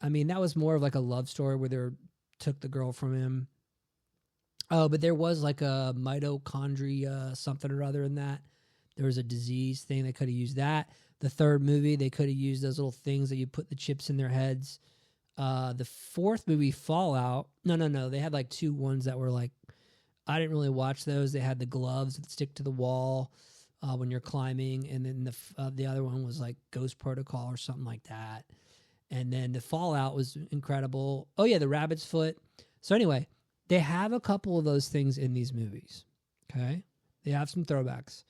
that was more of like a love story where they took the girl from him. Oh, but there was like a mitochondria something or other in that. There was a disease thing. They could have used that. The third movie, they could have used those little things that you put the chips in their heads. The fourth movie, Fallout. No. They had like two ones that were like, I didn't really watch those. They had the gloves that stick to the wall when you're climbing, and then the other one was like Ghost Protocol or something like that. And then the Fallout was incredible. Oh yeah, the Rabbit's Foot. So anyway, they have a couple of those things in these movies. Okay, they have some throwbacks.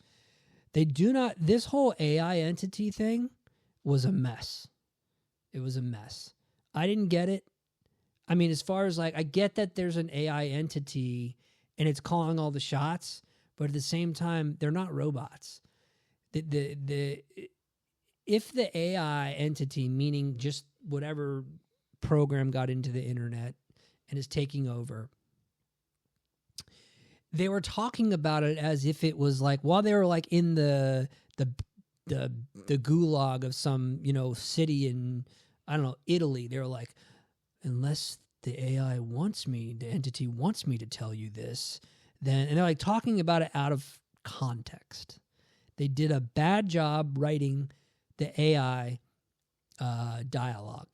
They do not. This whole AI entity thing was a mess. It was a mess. I didn't get it. I mean, as far as like, I get that there's an AI entity and it's calling all the shots, but at the same time, they're not robots. If the AI entity, meaning just whatever program got into the internet and is taking over, they were talking about it as if it was like, while they were like in the gulag of some, city in, I don't know, Italy, they were like, unless the AI wants me, the entity wants me to tell you this, then, and they're like talking about it out of context. They did a bad job writing the AI dialogue.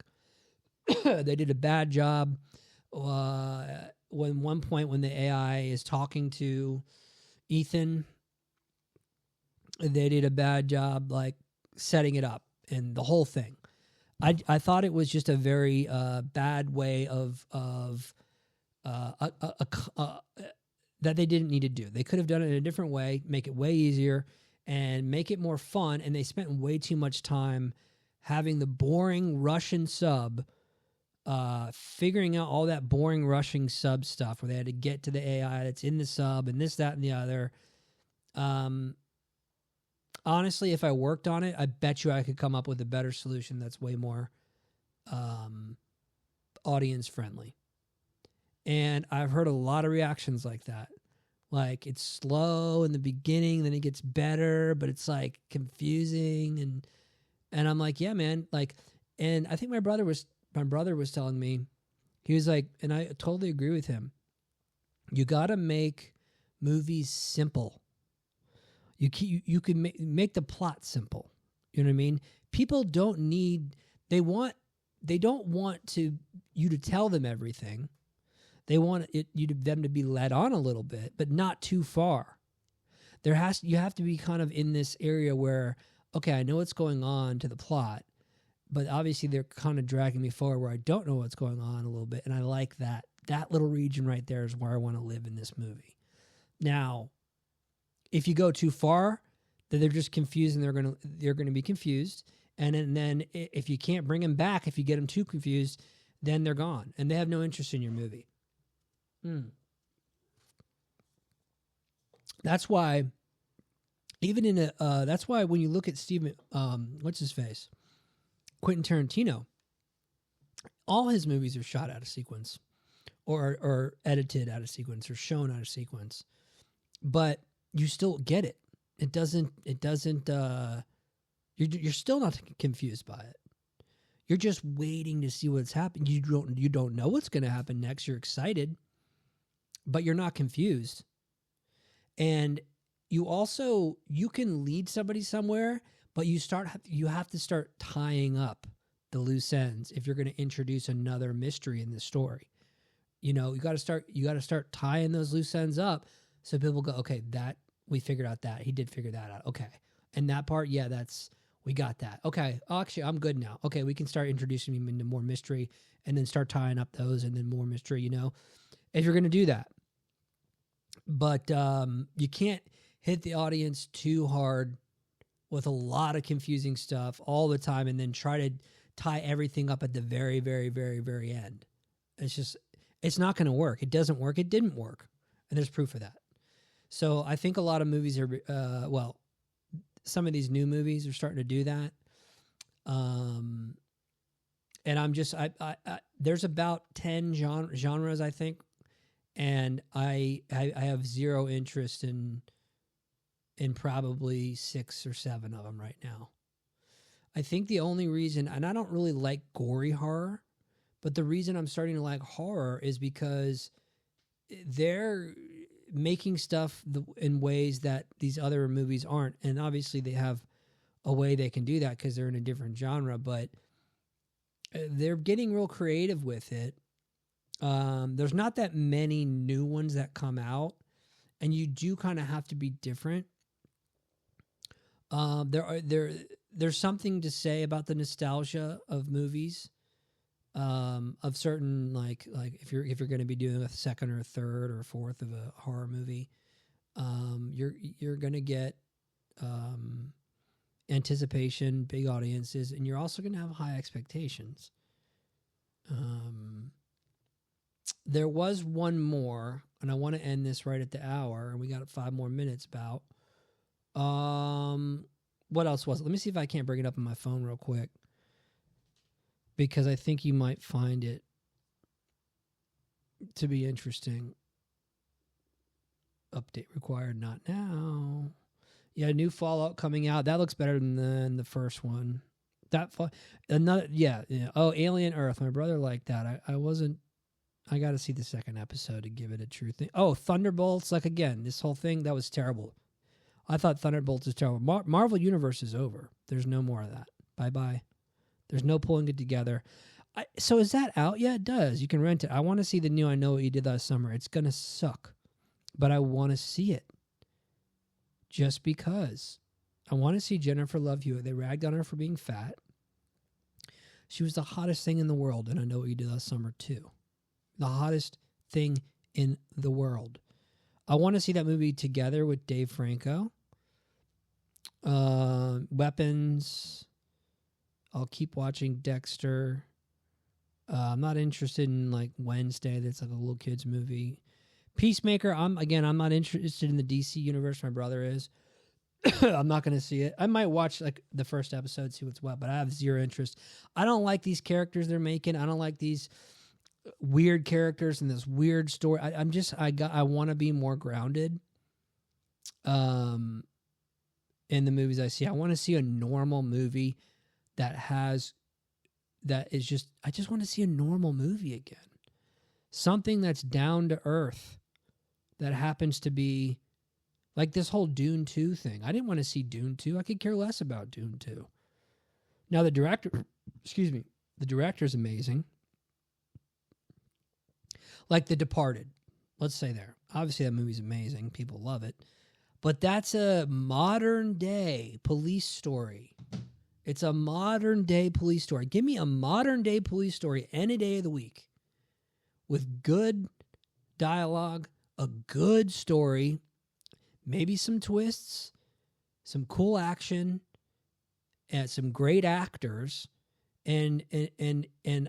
They did a bad job when one point when the AI is talking to Ethan, they did a bad job like setting it up and the whole thing. I thought it was just a very bad way of that they didn't need to do. They could have done it in a different way, make it way easier, and make it more fun. And they spent way too much time having the boring Russian sub, figuring out all that boring Russian sub stuff where they had to get to the AI that's in the sub and this, that, and the other. Honestly, if I worked on it, I bet you I could come up with a better solution that's way more audience friendly. And I've heard a lot of reactions like that. Like, it's slow in the beginning, then it gets better, but it's like confusing. And I'm like, yeah, man. Like, and I think my brother was telling me, he was like, and I totally agree with him. You got to make movies simple. You can make the plot simple. You know what I mean? People don't need, they don't want you to tell them everything. They want them to be led on a little bit, but not too far. You have to be kind of in this area where, okay, I know what's going on to the plot, but obviously they're kind of dragging me forward where I don't know what's going on a little bit, and I like that. That little region right there is where I want to live in this movie. Now, if you go too far, then they're just confused and they're gonna be confused. And then if you can't bring them back, if you get them too confused, then they're gone and they have no interest in your movie. That's why, that's why when you look at Steven, what's his face, Quentin Tarantino, all his movies are shot out of sequence, or edited out of sequence, or shown out of sequence, but you still get it. It doesn't, you're still not confused by it. You're just waiting to see what's happening. You don't know what's going to happen next. You're excited, but you're not confused. And you can lead somebody somewhere, but you have to start tying up the loose ends if you're going to introduce another mystery in the story. You got to start tying those loose ends up so people go, okay, that we figured out that. He did figure that out. Okay. And that part, yeah, we got that. Okay. Oh, actually, I'm good now. Okay. We can start introducing him into more mystery and then start tying up those and then more mystery, if you're going to do that. But you can't hit the audience too hard with a lot of confusing stuff all the time and then try to tie everything up at the very, very, very, very end. It's not going to work. It doesn't work. It didn't work. And there's proof of that. So I think a lot of movies are, some of these new movies are starting to do that. And I'm just, there's about 10 genres, I think. And I have zero interest in probably 6 or 7 of them right now. I think the only reason, and I don't really like gory horror, but the reason I'm starting to like horror is because they're making stuff in ways that these other movies aren't. And obviously they have a way they can do that because they're in a different genre, but they're getting real creative with it. There's not that many new ones that come out. and you do kind of have to be different. There's something to say about the nostalgia of movies, of certain like if you're going to be doing a second or a third or a fourth of a horror movie, you're going to get anticipation, big audiences, and you're also going to have high expectations. There was one more, and I want to end this right at the hour, and we got 5 more minutes about. What else was it? Let me see if I can't bring it up on my phone real quick, because I think you might find it to be interesting. Update required, not now. Yeah, new Fallout coming out. That looks better than the first one. Another, yeah. Oh, Alien Earth. My brother liked that. I got to see the second episode to give it a true thing. Oh, Thunderbolts. Like, again, this whole thing, that was terrible. I thought Thunderbolts is terrible. Marvel Universe is over. There's no more of that. Bye-bye. There's no pulling it together. So is that out? Yeah, it does. You can rent it. I want to see the new I Know What You Did Last Summer. It's going to suck, but I want to see it just because. I want to see Jennifer Love Hewitt. They ragged on her for being fat. She was the hottest thing in the world, and I Know What You Did Last Summer, too. The hottest thing in the world. I want to see that movie together with Dave Franco. Weapons. I'll keep watching Dexter. I'm not interested in like Wednesday. That's like a little kids movie. Peacemaker. I'm not interested in the DC universe. My brother is. I'm not going to see it. I might watch like the first episode, see what's what, but I have zero interest. I don't like these characters they're making. I don't like these weird characters and this weird story. I want to be more grounded. In the movies I see, I want to see a normal movie I just want to see a normal movie again. Something that's down to earth, that happens to be like this whole Dune 2 thing. I didn't want to see Dune 2. I could care less about Dune 2. Now the director's amazing. Like The Departed. Let's say there. Obviously that movie's amazing. People love it. But that's a modern day police story. It's a modern day police story. Give me a modern day police story any day of the week with good dialogue, a good story, maybe some twists, some cool action, and some great actors. And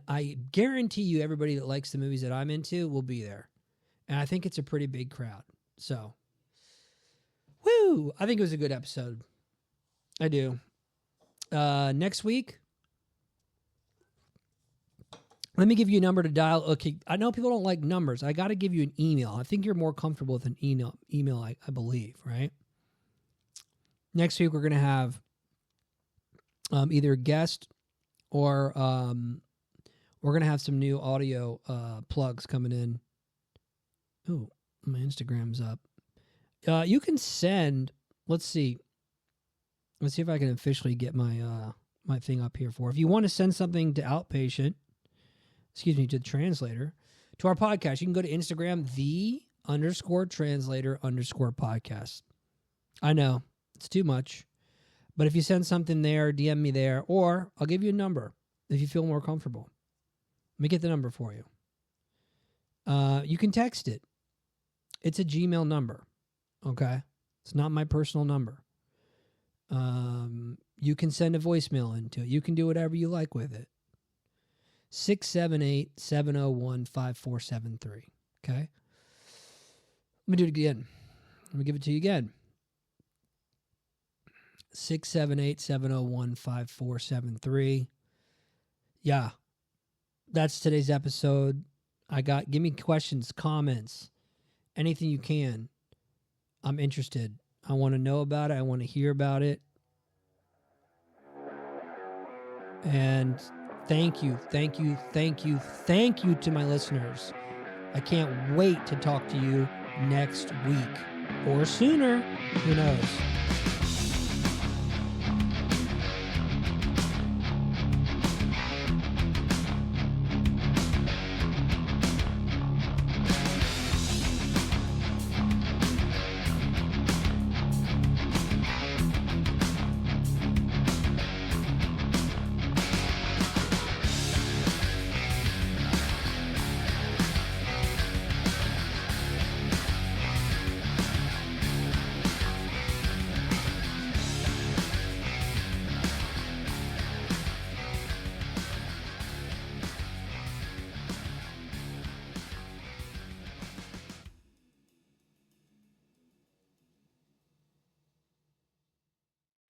I guarantee you everybody that likes the movies that I'm into will be there. And I think it's a pretty big crowd. So, woo! I think it was a good episode. I do. Next week, let me give you a number to dial. Okay, I know people don't like numbers. I got to give you an email. I think you're more comfortable with an email, I believe, right? Next week, we're going to have either a guest or we're going to have some new audio plugs coming in. Oh, my Instagram's up. You can send, let's see if I can officially get my my thing up here for. If you want to send something to Outpatient, to the translator, to our podcast, you can go to Instagram, _translator_podcast. I know, it's too much. But if you send something there, DM me there, or I'll give you a number if you feel more comfortable. Let me get the number for you. You can text it. It's a Gmail number, okay? It's not my personal number. You can send a voicemail into it. You can do whatever you like with it. 678-701-5473, okay? Let me do it again. Let me give it to you again. 678-701-5473. Yeah, that's today's episode. Give me questions, comments, anything you can. I'm interested. I want to know about it. I want to hear about it. And thank you to my listeners. I can't wait to talk to you next week or sooner. Who knows?